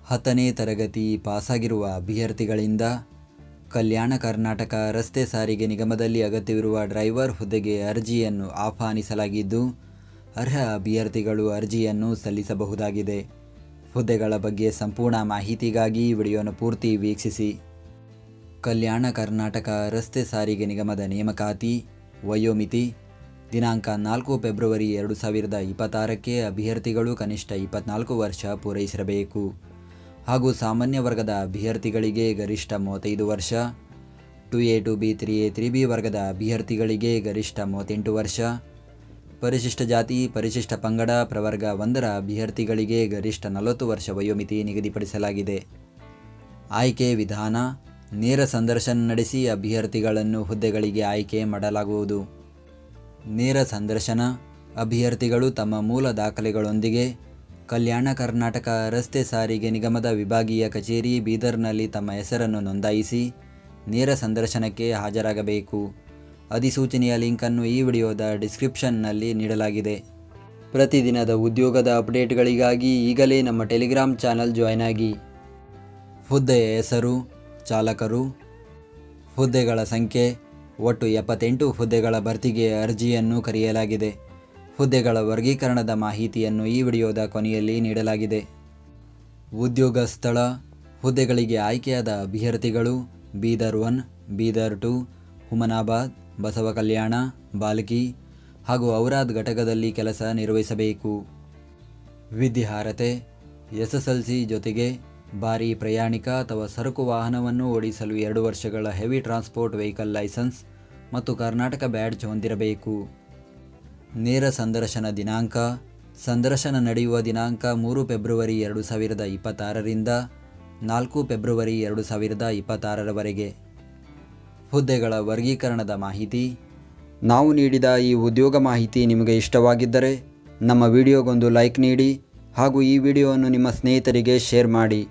10ನೇ ತರಗತಿ ಪಾಸಾಗಿರುವ ಅಭ್ಯರ್ಥಿಗಳಿಂದ ಕಲ್ಯಾಣ ಕರ್ನಾಟಕ ರಸ್ತೆ ಸಾರಿಗೆ ನಿಗಮದಲ್ಲಿ ಅಗತ್ಯವಿರುವ ಡ್ರೈವರ್ ಹುದ್ದೆಗೆ ಅರ್ಜಿಯನ್ನು ಆಹ್ವಾನಿಸಲಾಗಿದ್ದು, ಅರ್ಹ ಅಭ್ಯರ್ಥಿಗಳು ಅರ್ಜಿಯನ್ನು ಸಲ್ಲಿಸಬಹುದಾಗಿದೆ. ಹುದ್ದೆಗಳ ಬಗ್ಗೆ ಸಂಪೂರ್ಣ ಮಾಹಿತಿಗಾಗಿ ವಿಡಿಯೋನ ಪೂರ್ತಿ ವೀಕ್ಷಿಸಿ. ಕಲ್ಯಾಣ ಕರ್ನಾಟಕ ರಸ್ತೆ ಸಾರಿಗೆ ನಿಗಮದ ನೇಮಕಾತಿ. ವಯೋಮಿತಿ ದಿನಾಂಕ 4 ಫೆಬ್ರವರಿ 2026ಕ್ಕೆ ಅಭ್ಯರ್ಥಿಗಳು ಕನಿಷ್ಠ 24 ವರ್ಷ ಪೂರೈಸಿರಬೇಕು ಹಾಗೂ ಸಾಮಾನ್ಯ ವರ್ಗದ ಅಭ್ಯರ್ಥಿಗಳಿಗೆ ಗರಿಷ್ಠ 35 ವರ್ಷ, 2A 2B 3A 3B ವರ್ಗದ ಅಭ್ಯರ್ಥಿಗಳಿಗೆ ಗರಿಷ್ಠ 38 ವರ್ಷ, ಪರಿಶಿಷ್ಟ ಜಾತಿ ಪರಿಶಿಷ್ಟ ಪಂಗಡ ಪ್ರವರ್ಗ 1ರ ಅಭ್ಯರ್ಥಿಗಳಿಗೆ ಗರಿಷ್ಠ 40 ವರ್ಷ ವಯೋಮಿತಿ ನಿಗದಿಪಡಿಸಲಾಗಿದೆ. ಆಯ್ಕೆ ವಿಧಾನ: ನೇರ ಸಂದರ್ಶನ ನಡೆಸಿ ಅಭ್ಯರ್ಥಿಗಳನ್ನು ಹುದ್ದೆಗಳಿಗೆ ಆಯ್ಕೆ ಮಾಡಲಾಗುವುದು. ನೇರ ಸಂದರ್ಶನ: ಅಭ್ಯರ್ಥಿಗಳು ತಮ್ಮ ಮೂಲ ದಾಖಲೆಗಳೊಂದಿಗೆ ಕಲ್ಯಾಣ ಕರ್ನಾಟಕ ರಸ್ತೆ ಸಾರಿಗೆ ನಿಗಮದ ವಿಭಾಗೀಯ ಕಚೇರಿ ಬೀದರ್ನಲ್ಲಿ ತಮ್ಮ ಹೆಸರನ್ನು ನೋಂದಾಯಿಸಿ ನೇರ ಸಂದರ್ಶನಕ್ಕೆ ಹಾಜರಾಗಬೇಕು. ಅಧಿಸೂಚನೆಯ ಲಿಂಕನ್ನು ಈ ವಿಡಿಯೋದ ಡಿಸ್ಕ್ರಿಪ್ಷನ್ನಲ್ಲಿ ನೀಡಲಾಗಿದೆ. ಪ್ರತಿದಿನದ ಉದ್ಯೋಗದ ಅಪ್ಡೇಟ್ಗಳಿಗಾಗಿ ಈಗಲೇ ನಮ್ಮ ಟೆಲಿಗ್ರಾಮ್ ಚಾನಲ್ ಜಾಯ್ನ್ ಆಗಿ. ಹುದ್ದೆಯ ಹೆಸರು: ಚಾಲಕರು. ಹುದ್ದೆಗಳ ಸಂಖ್ಯೆ: ಒಟ್ಟು 78 ಹುದ್ದೆಗಳ ಭರ್ತಿಗೆ ಅರ್ಜಿಯನ್ನು ಕರೆಯಲಾಗಿದೆ. ಹುದ್ದೆಗಳ ವರ್ಗೀಕರಣದ ಮಾಹಿತಿಯನ್ನು ಈ ವಿಡಿಯೋದ ಕೊನೆಯಲ್ಲಿ ನೀಡಲಾಗಿದೆ. ಉದ್ಯೋಗ ಸ್ಥಳ: ಹುದ್ದೆಗಳಿಗೆ ಆಯ್ಕೆಯಾದ ಅಭ್ಯರ್ಥಿಗಳು ಬೀದರ್ 1, ಬೀದರ್ 2, ಹುಮನಾಬಾದ್, ಬಸವಕಲ್ಯಾಣ, ಬಾಲ್ಕಿ ಹಾಗೂ ಔರಾದ್ ಘಟಕದಲ್ಲಿ ಕೆಲಸ ನಿರ್ವಹಿಸಬೇಕು. ವಿದ್ಯಾರ್ಹತೆ: SSLC ಜೊತೆಗೆ ಭಾರೀ ಪ್ರಯಾಣಿಕ ಅಥವಾ ಸರಕು ವಾಹನವನ್ನು ಓಡಿಸಲು 2 ವರ್ಷಗಳ ಹೆವಿ ಟ್ರಾನ್ಸ್ಪೋರ್ಟ್ ವೆಹಿಕಲ್ ಲೈಸೆನ್ಸ್ ಮತ್ತು ಕರ್ನಾಟಕ ಬ್ಯಾಡ್ಜ್ ಹೊಂದಿರಬೇಕು. ನೇರ ಸಂದರ್ಶನ ದಿನಾಂಕ: ಸಂದರ್ಶನ ನಡೆಯುವ ದಿನಾಂಕ 3 ಫೆಬ್ರವರಿ 2026ರಿಂದ 4 ಫೆಬ್ರವರಿ 2026ರವರೆಗೆ. ಹುದ್ದೆಗಳ ವರ್ಗೀಕರಣದ ಮಾಹಿತಿ. ನಾವು ನೀಡಿದ ಈ ಉದ್ಯೋಗ ಮಾಹಿತಿ ನಿಮಗೆ ಇಷ್ಟವಾಗಿದ್ದರೆ ನಮ್ಮ ವಿಡಿಯೋಗೊಂದು ಲೈಕ್ ನೀಡಿ ಹಾಗೂ ಈ ವಿಡಿಯೋವನ್ನು ನಿಮ್ಮ ಸ್ನೇಹಿತರಿಗೆ ಶೇರ್ ಮಾಡಿ.